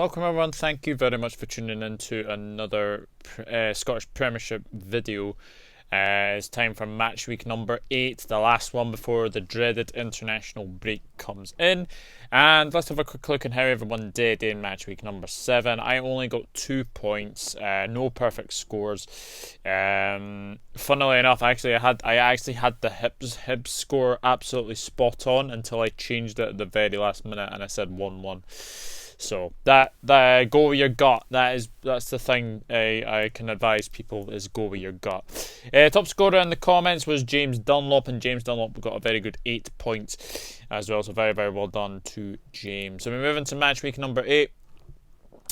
welcome everyone. Thank you very much for tuning in to another Scottish Premiership video. It's time for match week number 8, the last one before the dreaded international break comes in. And let's have a quick look at how everyone did in match week number 7. I only got 2 points, no perfect scores. Funnily enough, I actually had the Hibs score absolutely spot on until I changed it at the very last minute and I said 1-1. So that go with your gut. That's the thing I can advise people is go with your gut. Top scorer in the comments was James Dunlop, and James Dunlop got a very good 8 points as well. So very, very well done to James. So we move into match week number 8.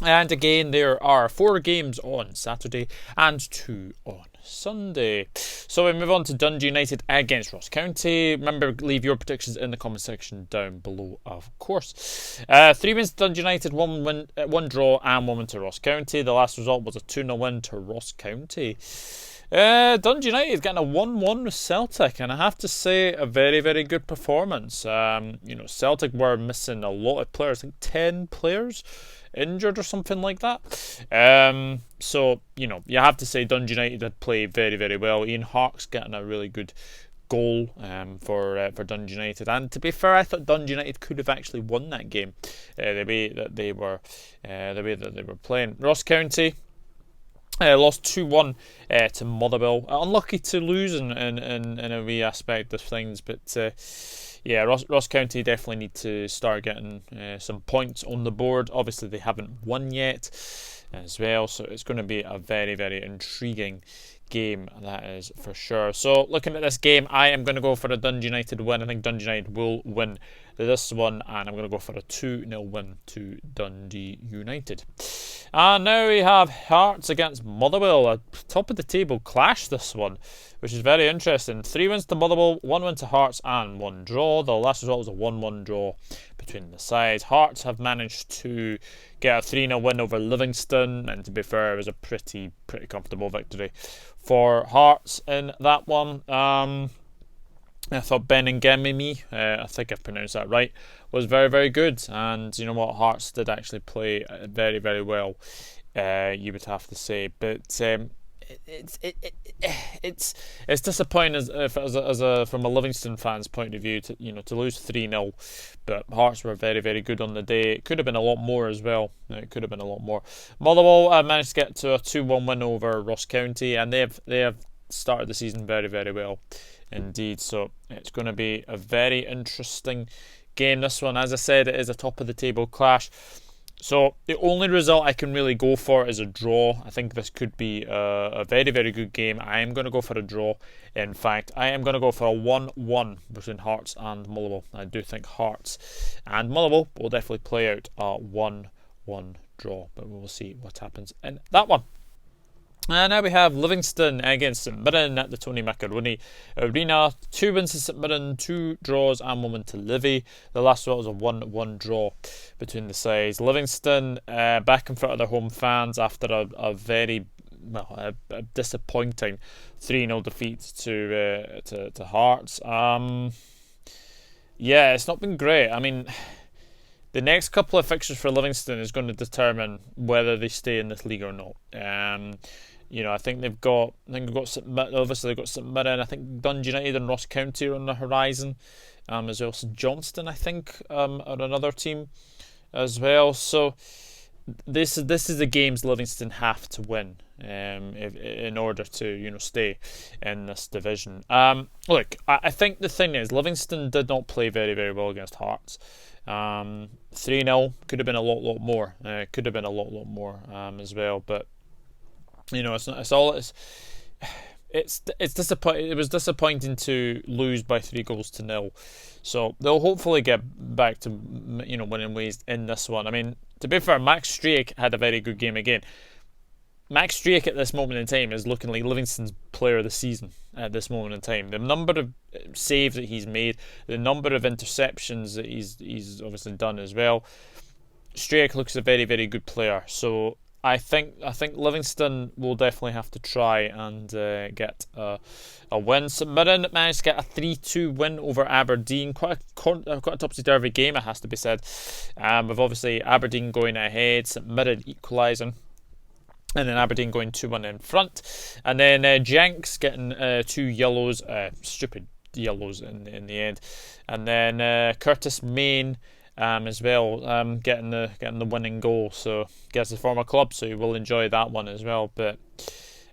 And again, there are 4 games on Saturday and 2 on Sunday. So we move on to Dundee United against Ross County. Remember, leave your predictions in the comment section down below, of course. 3 wins to Dundee United, 1 draw and 1 win to Ross County. The last result was a 2-0 win to Ross County. Dundee United getting a 1-1 with Celtic, and I have to say a very, very good performance. Celtic were missing a lot of players, I think 10 players injured or something like that. So you have to say Dundee United did play very, very well. Ian Hark's getting a really good goal for Dundee United, and to be fair, I thought Dundee United could have actually won that game the way that they were playing. Ross County lost 2-1 to Motherwell. Unlucky to lose in a wee aspect of things, but Ross County definitely need to start getting some points on the board. Obviously, they haven't won yet as well, so it's going to be a very, very intriguing game, that is for sure. So looking at this game, I am going to go for a Dundee United win. I think Dundee United will win this one, and I'm going to go for a 2-0 win to Dundee United. And now we have Hearts against Motherwell, a top of the table clash this one, which is very interesting. 3 wins to Motherwell, 1 win to Hearts and 1 draw. The last result was a 1-1 draw between the sides. Hearts have managed to get a 3-0 win over Livingston, and to be fair, it was a pretty comfortable victory for Hearts in that one. I thought Ben Ngemi, I think I've pronounced that right, was very, very good. And you know what, Hearts did actually play very, very well, you would have to say. But it's disappointing from a Livingston fan's point of view to lose 3-0. But Hearts were very, very good on the day. It could have been a lot more as well. Motherwell managed to get to a 2-1 win over Ross County, and they have started the season very, very well indeed. So it's going to be a very interesting game, this one. As I said, it is a top of the table clash. So the only result I can really go for is a draw. I think this could be a very, very good game. I am going to go for a draw. In fact, I am going to go for a 1-1 between Hearts and Motherwell. I do think Hearts and Motherwell will definitely play out a 1-1 draw, but we will see what happens in that one. And now we have Livingston against St Mirren at the Tony Macaroni Arena. 2 wins to St Mirren, 2 draws and 1 win to Livy. The last result was a 1-1 draw between the sides. Livingston back in front of their home fans after a very a disappointing 3-0 defeat to Hearts. It's not been great. I mean, the next couple of fixtures for Livingston is going to determine whether they stay in this league or not. I think they've got St Mirren, obviously they've got St Mirren. I think Dundee United and Ross County are on the horizon, as well as Johnstone, I think, are another team as well. So this is the games Livingston have to win in order to stay in this division. Look, I think the thing is Livingston did not play very, very well against Hearts. 3-0 could have been a lot more. As well, but it's disappointing. It was disappointing to lose by 3-0. So they'll hopefully get back to winning ways in this one. I mean, to be fair, Max Struijk had a very good game again. Max Struijk at this moment in time is looking like Livingston's player of the season at this moment in time. The number of saves that he's made, the number of interceptions that he's obviously done as well. Struijk looks a very, very good player. So I think Livingston will definitely have to try and get a win. St Mirren managed to get a 3-2 win over Aberdeen. Quite a topsy-turvy game, it has to be said. With obviously Aberdeen going ahead, St Mirren equalising, and then Aberdeen going 2-1 in front. And then Jenks getting 2 yellows, stupid yellows in the end. And then Curtis Main as well, getting the winning goal. So gets the former club, so you will enjoy that one as well. But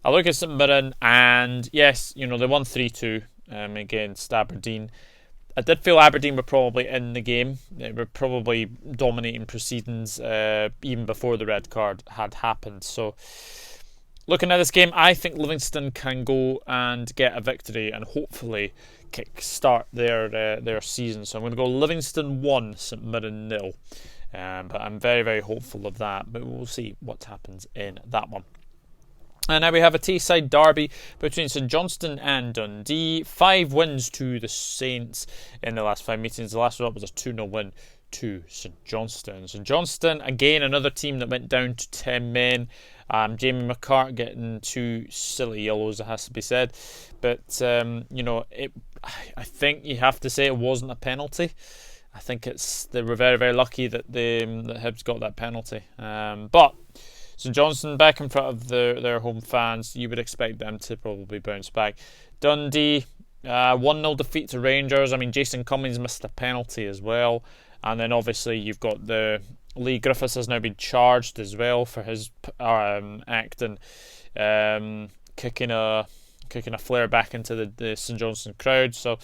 I look at St Mirren, and yes, they won 3-2 against Aberdeen. I did feel Aberdeen were probably in the game. They were probably dominating proceedings even before the red card had happened. So looking at this game, I think Livingston can go and get a victory and hopefully kick-start their season. So I'm going to go Livingston 1, St Mirren 0. But I'm very, very hopeful of that. But we'll see what happens in that one. And now we have a Tayside derby between St Johnstone and Dundee. 5 wins to the Saints in the last 5 meetings. The last result was a 2-0 win to St Johnstone. St Johnstone, again, another team that went down to 10 men. Jamie McCart getting 2 silly yellows, it has to be said. But, I think you have to say it wasn't a penalty. I think they were very, very lucky that Hibs got that penalty. But St Johnstone back in front of their home fans, you would expect them to probably bounce back. Dundee, 1-0 defeat to Rangers. I mean, Jason Cummings missed a penalty as well. And then obviously you've got Lee Griffiths has now been charged as well for his act and kicking a flare back into the St Johnstone crowd. So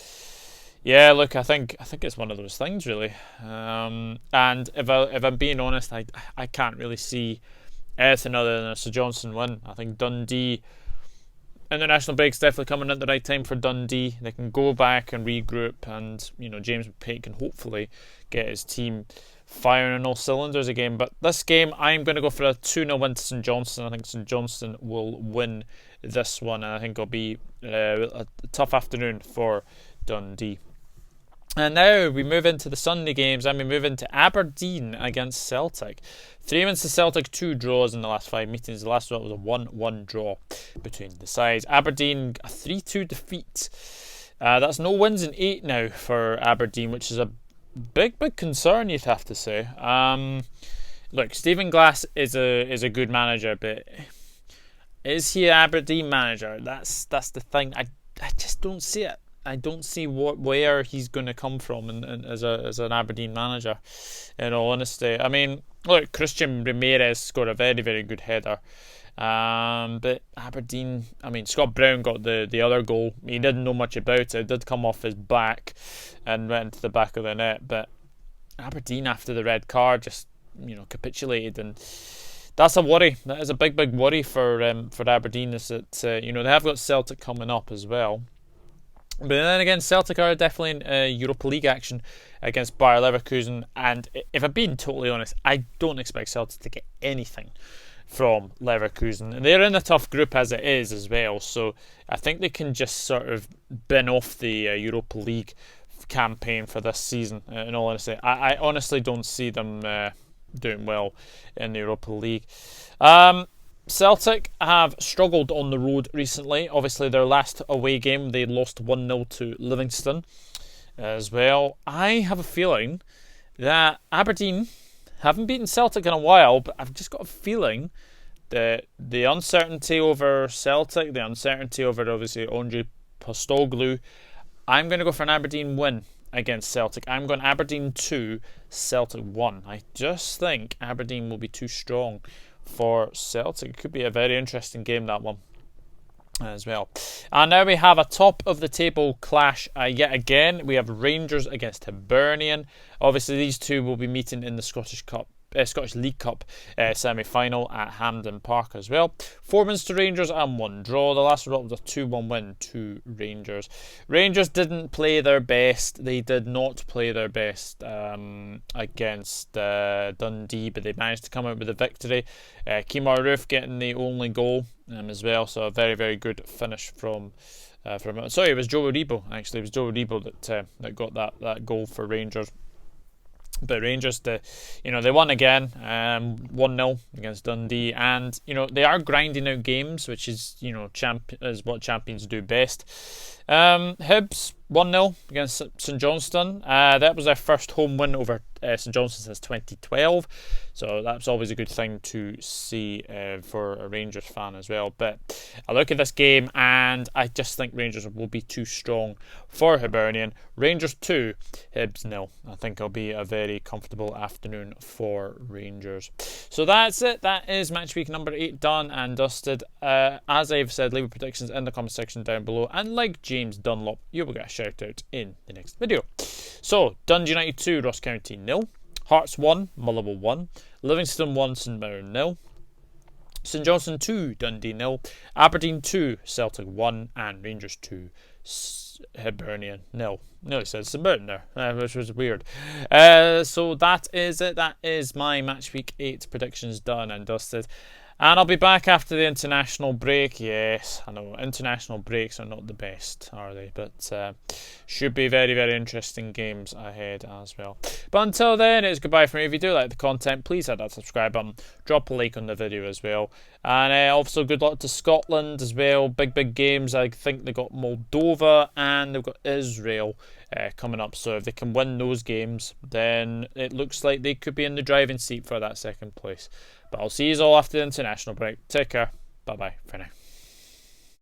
yeah, look, I think it's one of those things really. And if I'm being honest, I can't really see anything other than a St Johnstone win. I think Dundee, international break's definitely coming at the right time for Dundee. They can go back and regroup, and James McPake can hopefully get his team firing on all cylinders again. But this game, I'm going to go for a 2-0 win to St Johnstone. I think St Johnstone will win this one, and I think it'll be a tough afternoon for Dundee. And now we move into the Sunday games, and we move into Aberdeen against Celtic. 3 wins to Celtic, 2 draws in the last 5 meetings. The last result was a 1-1 draw between the sides. Aberdeen, a 3-2 defeat. That's no wins in 8 now for Aberdeen, which is a big concern, you'd have to say. Look, Stephen Glass is a good manager, but is he an Aberdeen manager? That's the thing. I just don't see it. I don't see where he's going to come from and as an Aberdeen manager, in all honesty. I mean, look, Christian Ramirez scored a very, very good header. But Aberdeen, I mean, Scott Brown got the other goal. He didn't know much about it. It did come off his back and went into the back of the net. But Aberdeen, after the red card, just capitulated, and that's a worry. That is a big worry for Aberdeen. Is that they have got Celtic coming up as well. But then again, Celtic are definitely in Europa League action against Bayer Leverkusen, and if I'm being totally honest, I don't expect Celtic to get anything from Leverkusen. And they're in a tough group as it is as well, so I think they can just sort of bin off the Europa League campaign for this season, in all honesty. I honestly don't see them doing well in the Europa League. Celtic have struggled on the road recently. Obviously, their last away game, they lost 1-0 to Livingston as well. I have a feeling that Aberdeen haven't beaten Celtic in a while, but I've just got a feeling that the uncertainty over Celtic, the uncertainty over, obviously, Ondrej Postoglu, I'm going to go for an Aberdeen win against Celtic. I'm going Aberdeen 2, Celtic 1. I just think Aberdeen will be too strong for Celtic. It could be a very interesting game, that one, as well. And now we have a top of the table clash yet again. We have Rangers against Hibernian. Obviously these two will be meeting in the Scottish League Cup semi-final at Hampden Park as well. 4 wins to Rangers and 1 draw. The last result was a 2-1 win to Rangers. Rangers didn't play their best. They did not play their best against Dundee, but they managed to come out with a victory. Kemar Roof getting the only goal as well, so a very, very good finish from sorry, it was Joe Aribo, actually. It was Joe Aribo that got that goal for Rangers. But Rangers, they won again, 1-0 against Dundee, and they are grinding out games, which is is what champions do best. Hibs 1-0 against St Johnstone. That was their first home win over St Johnstone since 2012, so that's always a good thing to see for a Rangers fan as well. But I look at this game and I just think Rangers will be too strong for Hibernian. Rangers 2, Hibs 0. I think it'll be a very comfortable afternoon for Rangers. So that's it. That is match week number 8 done and dusted. As I've said, leave your predictions in the comment section down below, and like James Dunlop, you will get a shout out in the next video. So Dundee United 2, Ross County 0. Hearts 1, Motherwell 1. Livingston 1, St Mirren 0. St Johnstone 2, Dundee 0. Aberdeen 2, Celtic 1. And Rangers 2, Hibernian 0. Nearly said St Mirren there, which was weird. So that is it. That is my match week 8 predictions done and dusted. And I'll be back after the international break. Yes, I know, international breaks are not the best, are they? But should be very, very interesting games ahead as well. But until then, it's goodbye from me. If you do like the content, please hit that subscribe button. Drop a like on the video as well. And also good luck to Scotland as well. Big games. I think they got Moldova and they've got Israel coming up. So if they can win those games, then it looks like they could be in the driving seat for that second place. But I'll see you all after the international break. Take care. Bye-bye for now.